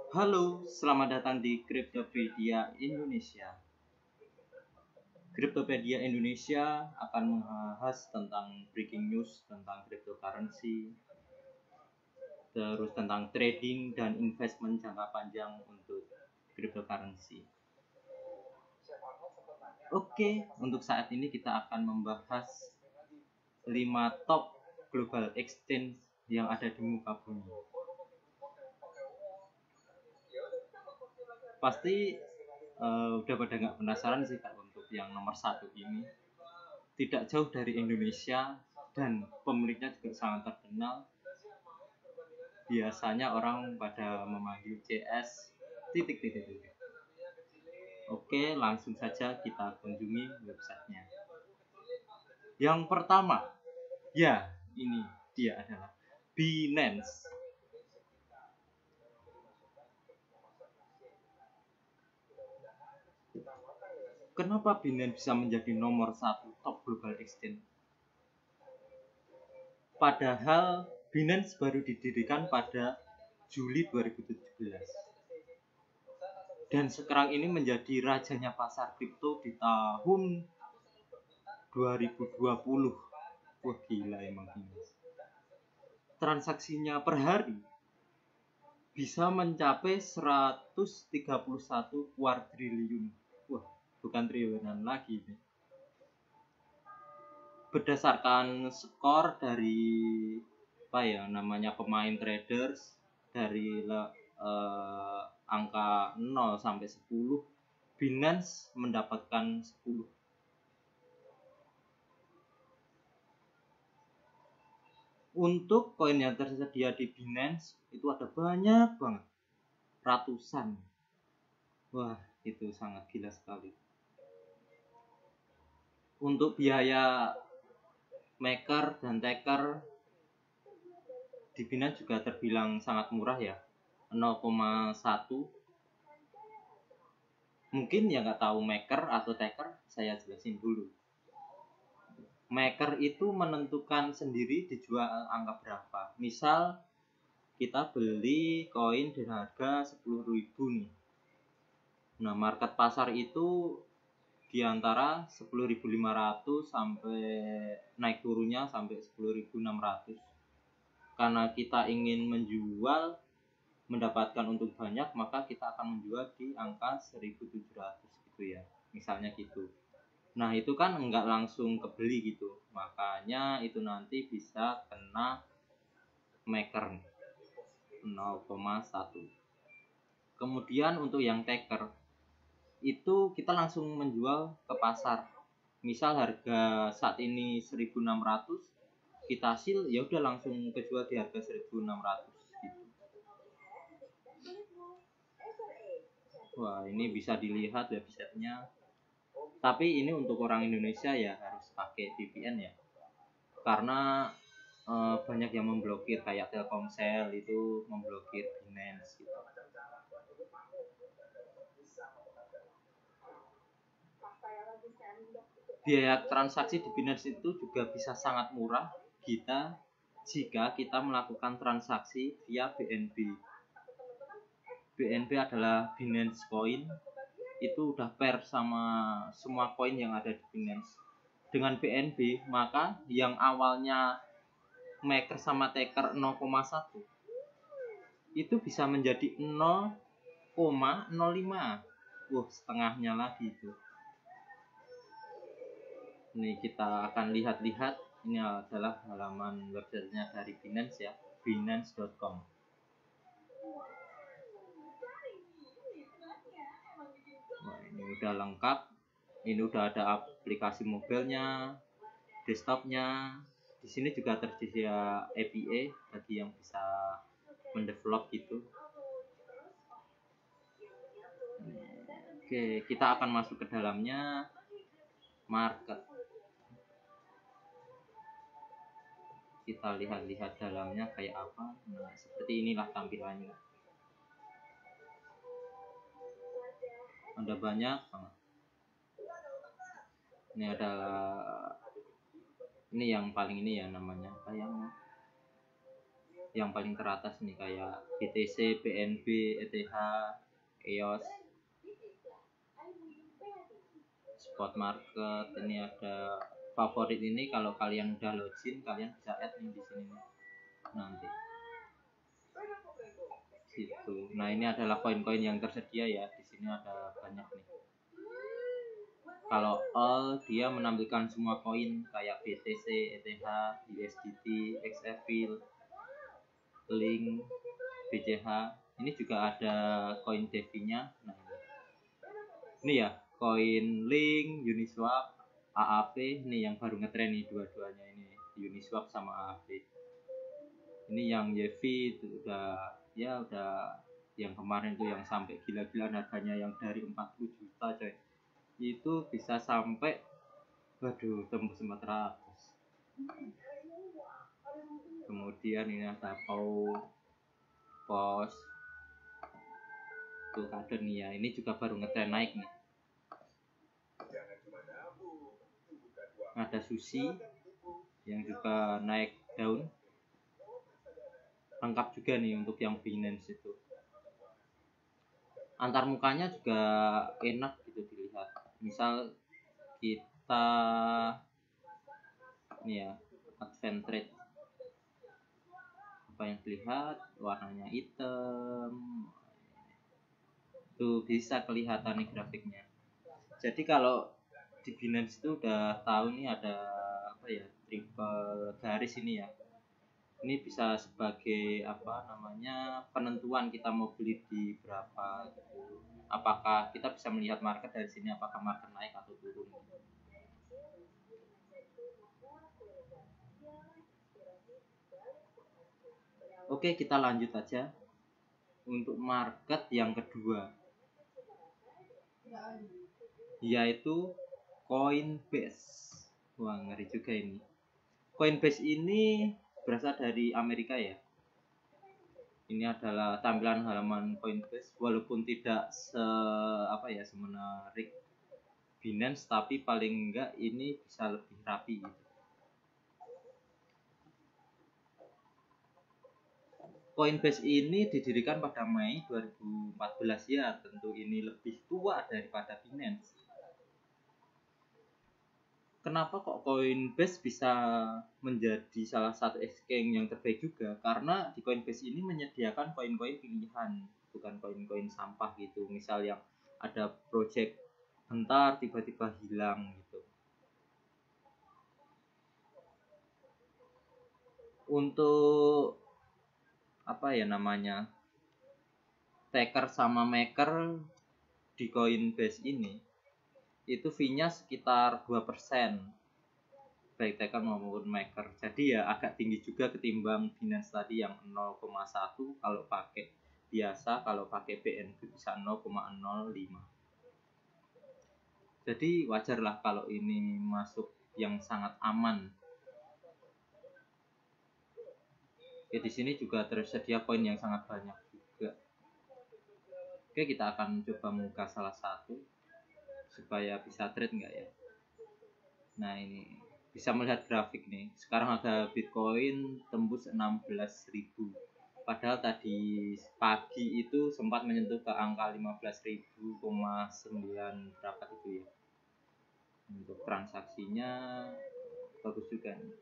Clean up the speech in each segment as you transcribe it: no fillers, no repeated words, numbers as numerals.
Halo, selamat datang di Cryptopedia Indonesia. Cryptopedia Indonesia akan membahas tentang breaking news tentang cryptocurrency, terus tentang trading dan investment jangka panjang untuk cryptocurrency. Oke, untuk saat ini kita akan membahas 5 top global exchange yang ada di muka bumi. Pasti udah pada nggak penasaran sih Kak untuk yang nomor 1 ini. Tidak jauh dari Indonesia dan pemiliknya juga sangat terkenal. Biasanya orang pada memanggil CS titik titik titik. Oke, langsung saja kita kunjungi websitenya. Yang pertama, ya ini dia adalah Binance. Kenapa Binance bisa menjadi nomor 1 top global exchange? Padahal Binance baru didirikan pada Juli 2017. Dan sekarang ini menjadi rajanya pasar kripto di tahun 2020. Wah gila emang Binance. Transaksinya per hari bisa mencapai 131 kuadriliun. Wah, bukan triliunan lagi ini. Berdasarkan skor dari pemain traders dari angka 0 sampai 10, Binance mendapatkan 10. Untuk koin yang tersedia di Binance itu ada banyak banget, ratusan. Wah, itu sangat gila sekali. Untuk biaya maker dan taker di Binance juga terbilang sangat murah ya, 0,1. Mungkin yang nggak tahu maker atau taker, saya jelasin dulu. Maker itu menentukan sendiri dijual angka berapa. Misal kita beli koin dengan harga 10.000 nih. Nah, market pasar itu di antara 10.500 sampai naik turunnya sampai 10.600. Karena kita ingin menjual mendapatkan untung banyak, maka kita akan menjual di angka 1.700 gitu ya. Misalnya gitu. Nah, itu kan enggak langsung kebeli gitu. Makanya itu nanti bisa kena maker 0,1. Kemudian untuk yang taker itu kita langsung menjual ke pasar. Misal harga saat ini 1.600, kita hasil ya udah langsung kejual di harga 1.600 gitu. Wah, ini bisa dilihat websitenya. Tapi ini untuk orang Indonesia ya harus pakai VPN ya. Karena banyak yang memblokir, kayak Telkomsel itu memblokir Binance gitu. Biaya transaksi di Binance itu juga bisa sangat murah jika kita melakukan transaksi via BNB. BNB adalah Binance Coin. Itu udah pair sama semua koin yang ada di Binance. Dengan BNB, maka yang awalnya maker sama taker 0,1 itu bisa menjadi 0,05. Wah, setengahnya lagi itu. Ini kita akan lihat-lihat. Ini adalah halaman websitenya dari Binance ya, binance.com. Wah, ini udah lengkap. Ini udah ada aplikasi mobilenya, desktopnya. Di sini juga tersedia API bagi yang bisa mendevelop gitu. Oke, kita akan masuk ke dalamnya. Market. Kita lihat-lihat dalamnya kayak apa. Nah, seperti inilah tampilannya. Ada banyak banget. Ini adalah ini yang paling ini ya namanya apa yang yang paling teratas nih kayak BTC, BNB, ETH, EOS, spot market. Ini ada favorit, ini kalau kalian udah login kalian bisa add nih di sini nih. Nanti situ. Nah, ini adalah koin-koin yang tersedia ya. Di sini ada banyak nih. Kalau all dia menampilkan semua koin kayak BTC, ETH, USDT, XRP, Link, BCH. Ini juga ada koin DeFi-nya. Nah, ini ya, koin Link, Uniswap, AAV. Ini yang baru ngetren nih dua-duanya ini, Uniswap sama AAV. Ini yang YV itu udah yang kemarin tuh yang sampai gila-gilaan harganya, yang dari 40 juta coy. Itu bisa sampai tembus 400. Kemudian ini ada POS tuh kader nih ya, ini juga baru ngetren naik nih. Ada Sushi yang juga naik daun, lengkap juga nih untuk yang Binance itu. Antar mukanya juga enak gitu dilihat. Misal kita ini ya, Advent Trade, apa yang dilihat warnanya hitam tuh, bisa kelihatan nih grafiknya. Jadi kalau di Binance itu udah tahu nih ada apa ya, triple garis ini ya. Ini bisa sebagai apa namanya, penentuan kita mau beli di berapa gitu. Apakah kita bisa melihat market dari sini, apakah market naik atau turun. Oke, kita lanjut aja untuk market yang kedua, yaitu Coinbase. Wah, ngeri juga ini. Coinbase ini berasal dari Amerika ya. Ini adalah tampilan halaman Coinbase, walaupun tidak semenarik Binance, tapi paling enggak ini bisa lebih rapi gitu. Coinbase ini didirikan pada Mei 2014 ya, tentu ini lebih tua daripada Binance. Kenapa kok Coinbase bisa menjadi salah satu exchange yang terbaik juga? Karena di Coinbase ini menyediakan koin-koin pilihan, bukan koin-koin sampah gitu. Misal yang ada project bentar tiba-tiba hilang gitu. Untuk apa ya namanya, taker sama maker di Coinbase ini itu fee-nya sekitar 2%, baik taker maupun maker. Jadi ya agak tinggi juga ketimbang Binance tadi yang 0,1 kalau pakai biasa, kalau pakai BNB bisa 0,05. Jadi wajarlah kalau ini masuk yang sangat aman. Ya, di sini juga tersedia koin yang sangat banyak juga. Oke, kita akan coba membuka salah satu supaya bisa trade enggak ya. Nah, ini bisa melihat grafik nih. Sekarang ada Bitcoin tembus 16.000. Padahal tadi pagi itu sempat menyentuh ke angka 15.000,9 berapa itu ya. Untuk transaksinya bagus juga nih.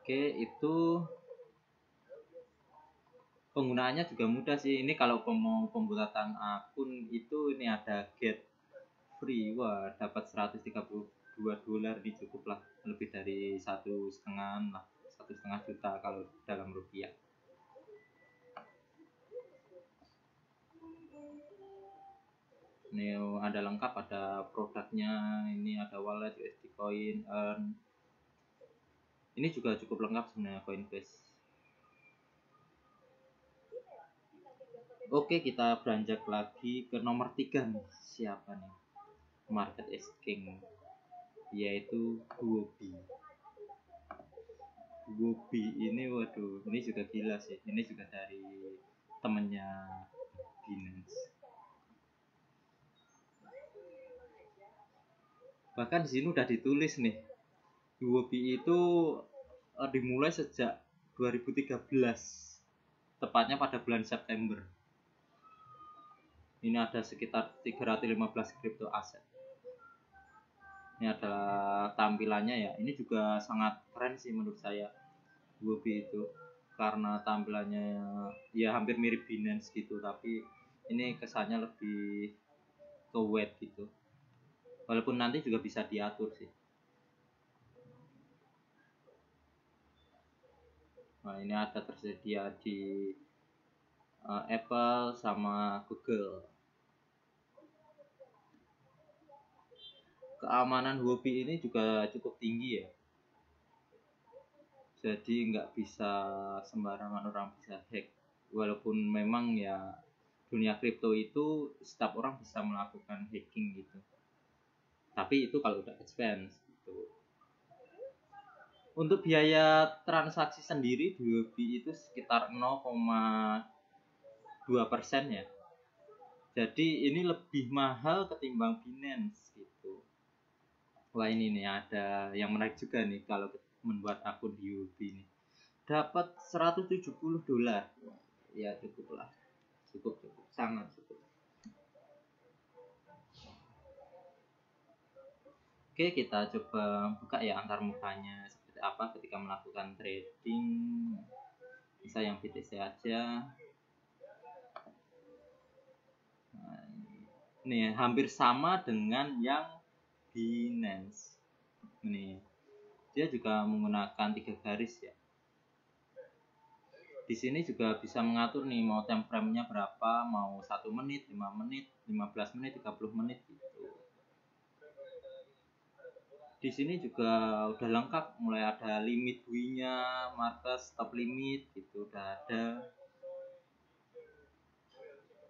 Oke, itu penggunaannya juga mudah sih. Ini kalau mau pembuatan akun itu ini ada get free. Wah, dapat $132 cukup lah, lebih dari 1,5 juta kalau dalam rupiah. Ini ada lengkap, ada produknya, ini ada wallet, USD Coin, Earn. Ini juga cukup lengkap sebenarnya Coinbase. Oke, kita beranjak lagi ke nomor 3 nih. Siapa nih? Market exchange, yaitu Huobi. Huobi ini waduh, ini juga gila sih. Ini juga dari temennya Binance. Bahkan di sini udah ditulis nih, Huobi itu dimulai sejak 2013, tepatnya pada bulan September. Ini ada sekitar 315 crypto aset. Ini adalah tampilannya ya. Ini juga sangat keren sih menurut saya, Huobi itu, karena tampilannya ya hampir mirip Binance gitu, tapi ini kesannya lebih ke web gitu. Walaupun nanti juga bisa diatur sih. Nah, ini ada tersedia di Apple sama Google. Keamanan Huobi ini juga cukup tinggi ya. Jadi nggak bisa sembarangan orang bisa hack. Walaupun memang ya dunia kripto itu setiap orang bisa melakukan hacking gitu. Tapi itu kalau udah advance gitu. Untuk biaya transaksi sendiri di Huobi itu sekitar 0,2% ya. Jadi ini lebih mahal ketimbang Binance gitu. Wah, ini nih ada yang menarik juga nih kalau membuat akun di Huobi ini. Dapat $170. Ya cukup lah. Cukup, sangat cukup. Oke, kita coba buka ya antar mukanya seperti apa ketika melakukan trading. Bisa yang BTC aja. Nah, ini hampir sama dengan yang Binance. Ini dia juga menggunakan 3 garis ya. Di sini juga bisa mengatur nih mau time frame-nya berapa, mau 1 menit, 5 menit, 15 menit, 30 menit gitu. Di sini juga udah lengkap, mulai ada limit buy-nya, market stop limit gitu udah ada.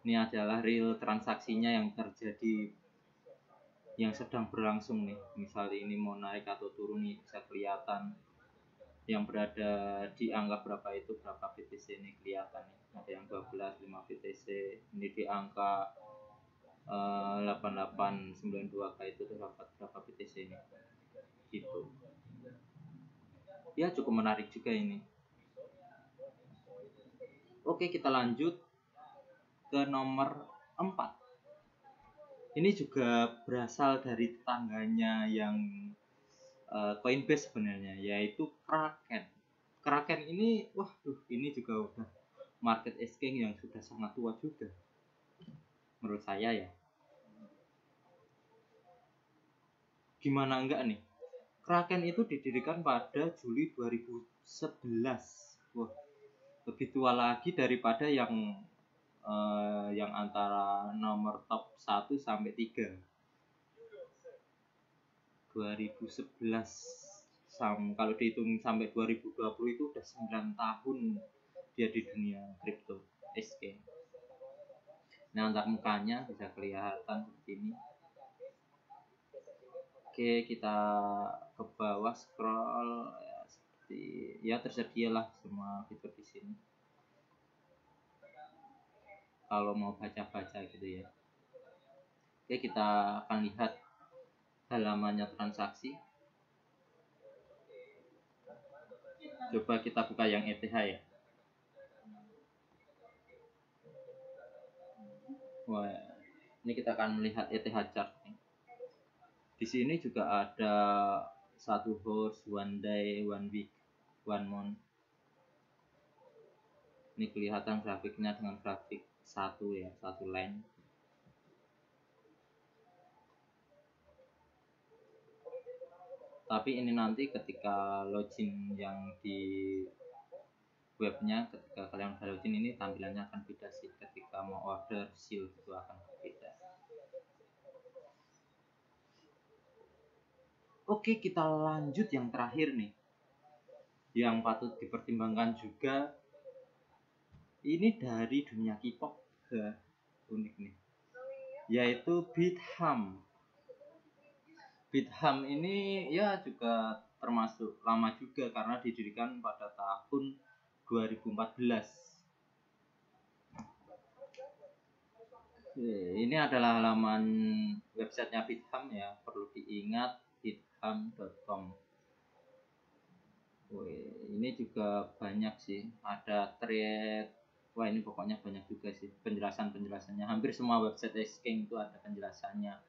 Ini adalah real transaksinya yang terjadi, yang sedang berlangsung nih. Misalnya ini mau naik atau turun nih bisa kelihatan. Yang berada di angka berapa itu berapa BTC ini kelihatan nih. Ada yang 12, 5 BTC. Ini di angka 8892K itu terdapat berapa BTC ini. Gitu. Ya cukup menarik juga ini. Oke, kita lanjut ke nomor 4. Ini juga berasal dari tetangganya yang Coinbase sebenarnya, yaitu Kraken. Kraken ini, ini juga udah market exchange yang sudah sangat tua juga, menurut saya ya. Gimana enggak nih? Kraken itu didirikan pada Juli 2011. Wah, lebih tua lagi daripada yang antara nomor top 1 sampai 3. 2011 kalau dihitung sampai 2020 itu udah 9 tahun dia di dunia crypto exchange. Nah, antar mukanya bisa kelihatan seperti ini. Oke, kita ke bawah scroll ya, seperti ya tersedialah semua fitur di sini. Kalau mau baca-baca gitu ya. Oke, kita akan lihat halamannya transaksi. Coba kita buka yang ETH ya. Wah, ini kita akan melihat ETH chart. Di sini juga ada 1 hours, 1 day, 1 week, 1 month. Ini kelihatan grafiknya dengan grafik 1 ya, 1 line. Tapi ini nanti ketika login yang di webnya, ketika kalian udah login ini tampilannya akan beda sih. Ketika mau order seal itu akan beda. Oke, kita lanjut yang terakhir nih, yang patut dipertimbangkan juga. Ini dari dunia K-pop, unik nih, yaitu Bithumb. Bithumb ini ya juga termasuk lama juga karena didirikan pada tahun 2014. Ini adalah halaman websitenya Bithumb ya, perlu diingat bithumb.com. Ini juga banyak sih, ada thread. Wah, ini pokoknya banyak juga sih penjelasannya. Hampir semua website exchange itu ada penjelasannya.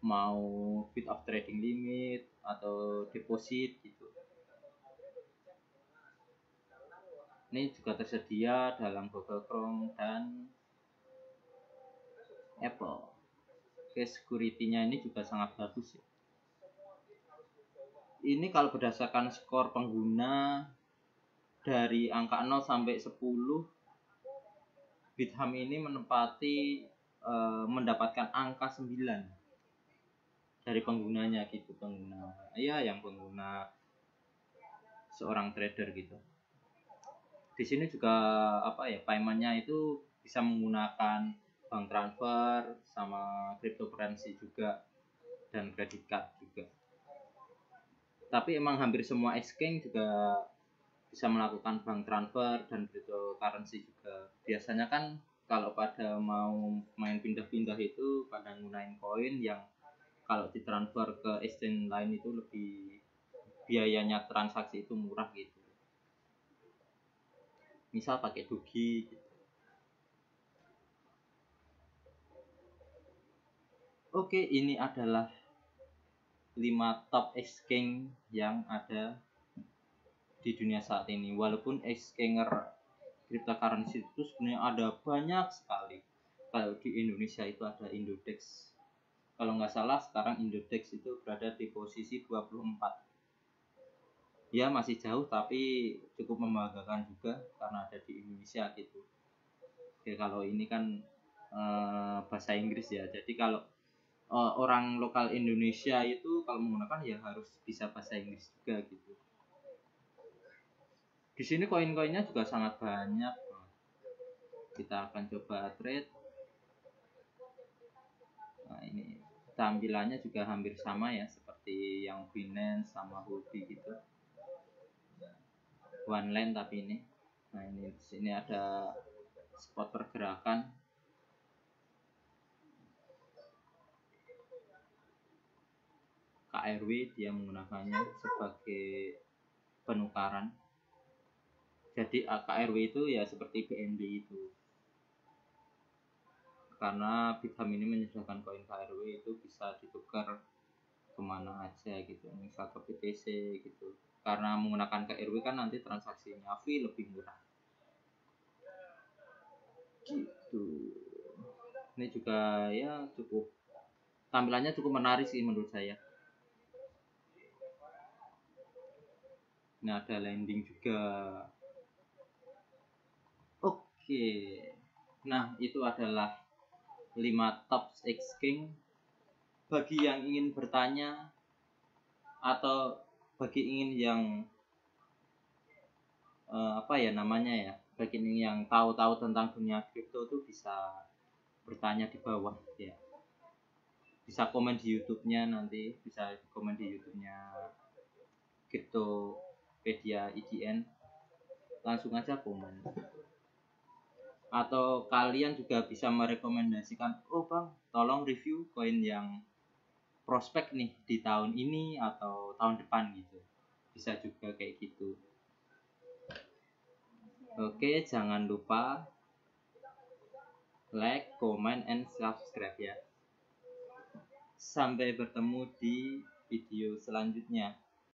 Mau bit of trading limit atau deposit gitu. Ini juga tersedia dalam Google Chrome dan Apple. Oke, security-nya ini juga sangat bagus ya. Ini kalau berdasarkan skor pengguna dari angka 0 sampai 10, Bitham ini mendapatkan angka 9 dari penggunanya gitu, yang pengguna seorang trader gitu. Di sini juga paymentnya itu bisa menggunakan bank transfer sama cryptocurrency juga dan credit card juga. Tapi emang hampir semua exchange juga bisa melakukan bank transfer dan cryptocurrency juga. Biasanya kan kalau pada mau main pindah-pindah itu pada gunain koin yang kalau ditransfer ke exchange lain itu lebih biayanya transaksi itu murah gitu. Misal pakai Doge gitu. Oke, ini adalah 5 top exchange yang ada di dunia saat ini. Walaupun exchanger cryptocurrency itu sebenarnya ada banyak sekali. Kalau di Indonesia itu ada Indodex. Kalau nggak salah sekarang Indodex itu berada di posisi 24. Ya masih jauh tapi cukup membanggakan juga karena ada di Indonesia gitu. Oke, kalau ini kan bahasa Inggris ya. Jadi kalau orang lokal Indonesia itu kalau menggunakan ya harus bisa bahasa Inggris juga gitu. Di sini koin-koinnya juga sangat banyak. Kita akan coba trade. Nah, ini tampilannya juga hampir sama ya seperti yang Binance sama Huobi gitu. One line tapi ini. Nah, ini di sini ada spot pergerakan. KRW dia menggunakannya sebagai penukaran. Jadi KRW itu ya seperti BNB itu. Karena Bitham ini menyediakan koin KRW itu bisa ditukar kemana aja gitu, misal ke BTC gitu. Karena menggunakan KRW kan nanti transaksinya fee lebih murah gitu. Ini juga ya cukup, tampilannya cukup menarik sih menurut saya. Ini ada landing juga. Oke, nah itu adalah 5 top exchange. Bagi yang ingin bertanya atau bagi ingin yang bagi yang tahu-tahu tentang dunia kripto tuh bisa bertanya di bawah ya. Bisa komen di YouTube-nya nanti, bisa komen di YouTube-nya Cryptopedia IDN. Langsung aja komen. Atau kalian juga bisa merekomendasikan, oh bang, tolong review koin yang prospek nih di tahun ini atau tahun depan gitu. Bisa juga kayak gitu. Oke, jangan lupa like, comment, and subscribe ya. Sampai bertemu di video selanjutnya.